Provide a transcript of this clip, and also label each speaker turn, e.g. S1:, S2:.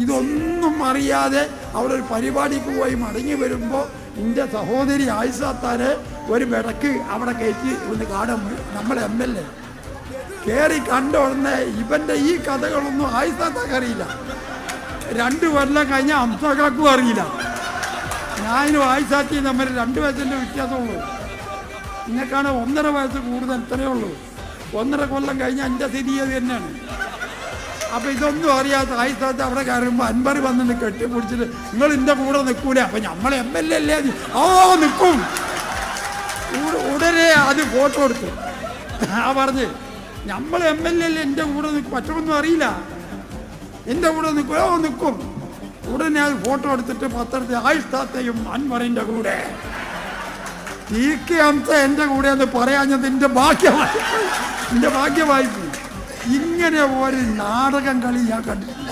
S1: ഇതൊന്നും അറിയാതെ അവിടെ ഒരു പരിപാടിക്ക് പോയി മടങ്ങി വരുമ്പോൾ എൻ്റെ സഹോദരി ആയിഷാത്താനെ ഒരു വിടക്ക് അവിടെ കയറ്റി ഒന്ന് കാണാൻ നമ്മളെ MLA കയറി കണ്ട ഉടനെ ഇവൻ്റെ ഈ കഥകളൊന്നും ആയിഷാത്താക്ക് അറിയില്ല. 2 കൊല്ലം കഴിഞ്ഞ അംസകാക്കും അറിയില്ല. ഞാനും ആയിഷാത്തിയും തമ്മിൽ 2 വയസ്സിൻ്റെ വ്യത്യാസമുള്ളൂ. നിങ്ങൾക്കാണ് 1.5 വയസ്സ് കൂടുതൽ. ഇത്രയേ ഉള്ളൂ. 1.5 കൊല്ലം കഴിഞ്ഞാൽ എൻ്റെ സ്ഥിതി അത് തന്നെയാണ്. അപ്പം ഇതൊന്നും അറിയാത്ത ആയിഷാത്ത് അവിടെ കയറുമ്പോൾ അൻവർ വന്നിട്ട് കെട്ടിപ്പിടിച്ചിട്ട് നിങ്ങൾ എൻ്റെ കൂടെ നിൽക്കൂല. അപ്പം നമ്മൾ MLA അല്ലേ? നിൽക്കും. ഉടനെ അത് ഫോട്ടോ എടുത്തു. പറഞ്ഞ് നമ്മൾ MLA അല്ലേ, എൻ്റെ കൂടെ നിൽക്കും. മറ്റൊന്നും അറിയില്ല. എൻ്റെ കൂടെ നിൽക്കും. ഉടനെ അത് ഫോട്ടോ എടുത്തിട്ട് പത്രത്തിൽ ആയിഷാത്തെയും അൻവറിൻ്റെ കൂടെ TK ഹംസ എൻ്റെ കൂടെ എന്ന് പറയാഞ്ഞത് എൻ്റെ ഭാഗ്യമായി. ഇങ്ങനെ ഒരു നാടകം കളി ഞാൻ കണ്ടിട്ടുണ്ട്.